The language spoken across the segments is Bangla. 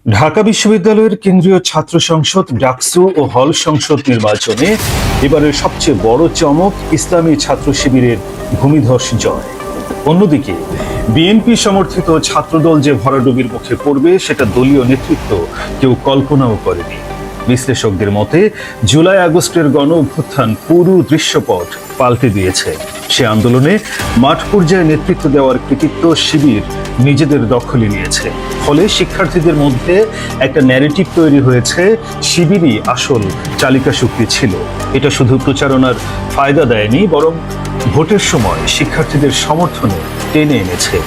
ঢাকা বিশ্ববিদ্যালয়ের কেন্দ্রীয় ছাত্র সংসদ ডাকসু ও হল সংসদ নির্বাচনে এবারের সবচেয়ে বড় চমক ইসলামী ছাত্র শিবিরের ভূমিধস জয়। অন্যদিকে বিএনপি সমর্থিত ছাত্রদল যে ভরাডুবির মুখে পড়বে সেটা দলীয় নেতৃত্ব কেউ কল্পনাও করেনি। বিশ্লেষকদের মতে জুলাই আগস্টের গণ অভ্যুত্থান পুরো দৃশ্যপট পাল্টে দিয়েছে। সে আন্দোলনে মাঠ পর্যায়ে নেতৃত্ব দেওয়ার কৃতিত্ব শিবির নিজেদের দখলে নিয়েছে। ফলে শিক্ষার্থীদের মধ্যে একটা ন্যারেটিভ তৈরি হয়েছে, শিবিরই আসল চালিকা শক্তি ছিল। এটা শুধু প্রচারণার ফায়দা দেয়নি, বরং ভোটের সময় শিক্ষার্থীদের সমর্থনে টেনে এনেছে।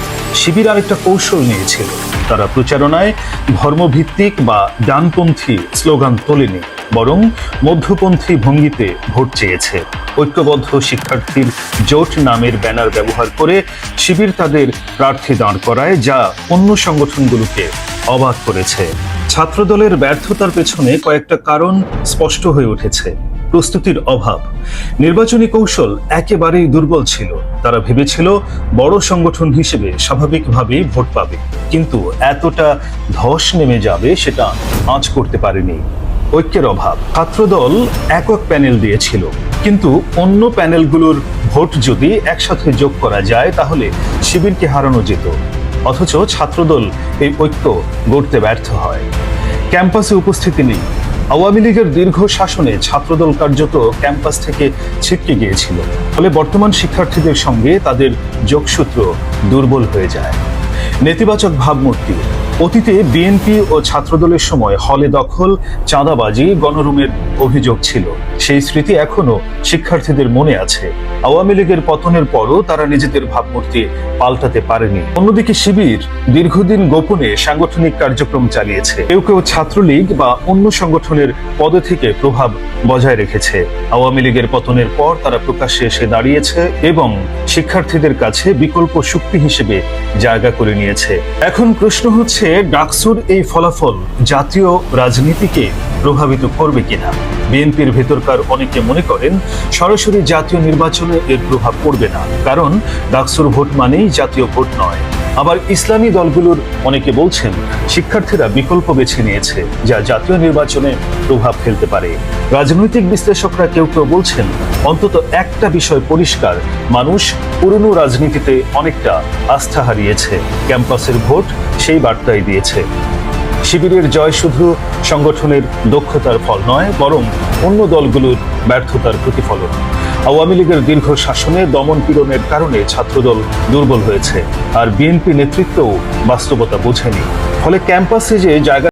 শিবির আরেকটা কৌশল নিয়েছিল, তারা প্রচারণায় ধর্মভিত্তিক বা ডানপন্থী স্লোগান তোলেনি, বরং মধ্যপন্থী ভঙ্গিতে ভোট চেয়েছে। ঐক্যবদ্ধ শিক্ষার্থীর জোট নামের ব্যানার ব্যবহার করে শিবির তাদের প্রার্থী দাঁড় করায়, যা অন্য সংগঠনগুলোকে অবাক করেছে। ছাত্রদলের ব্যর্থতার পেছনে কয়েকটা কারণ স্পষ্ট হয়ে উঠেছে। প্রস্তুতির অভাব, নির্বাচনী কৌশল একেবারেই দুর্বল ছিল। তারা ভেবেছিল বড় সংগঠন হিসেবে স্বাভাবিকভাবেই ভোট পাবে, কিন্তু এতটা ধস নেমে যাবে সেটা আঁচ করতে পারেনি। ঐক্যের অভাব, ছাত্রদল একক প্যানেল দিয়েছিল, কিন্তু অন্য প্যানেলগুলোর ভোট যদি একসাথে যোগ করা যায় তাহলে শিবিরকে হারানো যেত। অথচ ছাত্রদল এই ঐক্য গড়তে ব্যর্থ হয়। ক্যাম্পাসে উপস্থিতি নেই, আওয়ামী লীগের দীর্ঘ শাসনে ছাত্রদল কার্যত ক্যাম্পাস থেকে ছিটকে গিয়েছিল। ফলে বর্তমান শিক্ষার্থীদের সঙ্গে তাদের যোগসূত্র দুর্বল হয়ে যায়। নেতিবাচক ভাবমূর্তি, অতীতে বিএনপি ও ছাত্রদলের সময় হলে দখল, চাঁদাবাজি, গণরুমের অভিযোগ ছিল। সেই স্মৃতি এখনো শিক্ষার্থীদের মনে আছে। আওয়ামী লীগের পতনের পরও তারা নিজেদের ভাবমূর্তি পাল্টাতে পারেনি। অন্যদিকে শিবির দীর্ঘদিন গোপনে সাংগঠনিক কার্যক্রম চালিয়েছে। কেউ কেউ ছাত্রলীগ বা অন্য সংগঠনের পদে থেকে প্রভাব বজায় রেখেছে। আওয়ামী লীগের পতনের পর তারা প্রকাশ্যে এসে দাঁড়িয়েছে এবং শিক্ষার্থীদের কাছে বিকল্প শক্তি হিসেবে জায়গা করে নিয়েছে। এখন প্রশ্ন হচ্ছে, ডাকসুর এই ফলাফল জাতীয় রাজনীতিকে প্রভাবিত করবে কিনা? বিএনপির ভেতরকার অনেকে মনে করেন সরাসরি জাতীয় নির্বাচনে এর প্রভাব পড়বে না, কারণ ডাকসুর ভোট মানেই জাতীয় ভোট নয়। আবার ইসলামী দলগুলোর অনেকে বলছেন শিক্ষার্থীরা বিকল্প বেছে নিয়েছে, যা জাতীয় নির্বাচনে প্রভাব ফেলতে পারে। রাজনৈতিক বিশ্লেষকরা কেউ কেউ বলছেন অন্তত একটা বিষয় পরিষ্কার, মানুষ পুরনো রাজনীতিতে অনেকটা আস্থা হারিয়েছে। ক্যাম্পাসের ভোট সেই বার্তাই দিয়েছে। শিবিরের জয় শুধু সংগঠনের দক্ষতার ফল নয়, বরং অন্য দলগুলোর ব্যর্থতার প্রতিফলন। আওয়ামী লীগের দীর্ঘ শাসনে দমন পীড়নের কারণে ছাত্রদল দুর্বল হয়েছে, আর বিএনপি নেতৃত্বও বাস্তবতা বোঝেনি। ফলে ক্যাম্পাসে যে জায়গা